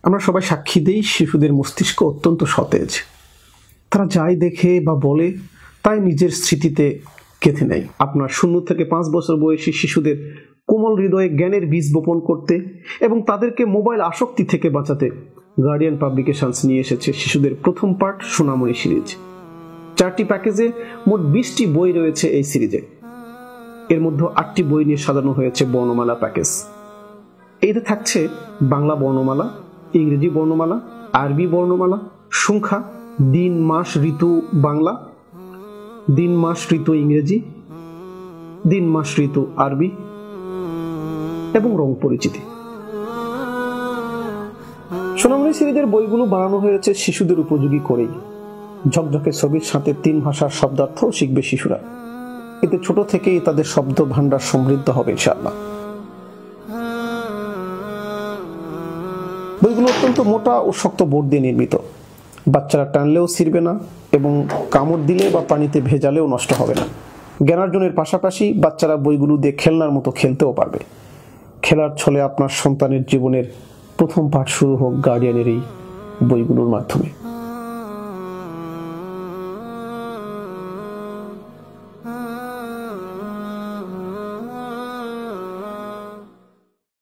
আমরা সবাই সাক্ষী দেই, শিশুদের মস্তিষ্ক অত্যন্ত সতেজ। তারা যাই দেখে বা বলে তাই নিজের স্মৃতিতে গেঁথে নেয়। আপনার 0 থেকে 5 বছর বয়সী শিশুদের কোমল হৃদয়ে জ্ঞানের বীজ বপন করতে এবং তাদেরকে মোবাইল আসক্তি থেকে বাঁচাতে গার্ডিয়ান পাবলিকেশনস নিয়ে এসেছে শিশুদের প্রথম পার্ট সোনামণি সিরিজ। 4টি প্যাকেজে মোট 20টি বই রয়েছে এই সিরিজে। এর মধ্যে 8টি বই নিয়ে সাজানো হয়েছে বর্ণমালা প্যাকেজ। এতে থাকছে বাংলা বর্ণমালা, ইংরেজি বর্ণমালা, আরবি বর্ণমালা, সংখ্যা, দিন মাস ঋতু বাংলা, দিন মাস ঋতু ইংরেজি, দিন মাস ঋতু আরবি এবং রং পরিচিতি। সোনামণি সিরিজের বইগুলো বানানো হয়েছে শিশুদের উপযোগী করেই। ঝকঝকে ছবির সাথে 3 ভাষার শব্দার্থ শিখবে শিশুরা। এতে ছোট থেকেই তাদের শব্দ ভান্ডার সমৃদ্ধ হবে ইনশাআল্লাহ। বইগুলো অত্যন্ত মোটা ও শক্ত বোর্ড দিয়ে নির্মিত। বাচ্চারা টানলেও ছিঁড়বে না এবং কামড় দিলে বা পানিতে ভেজালেও নষ্ট হবে না। জ্ঞানার্জনের পাশাপাশি বাচ্চারা বইগুলো দিয়ে খেলনার মতো খেলতেও পারবে। খেলার ছলে আপনার সন্তানের জীবনের প্রথম পাঠ শুরু হোক গার্ডিয়ানের এই বইগুলোর মাধ্যমে।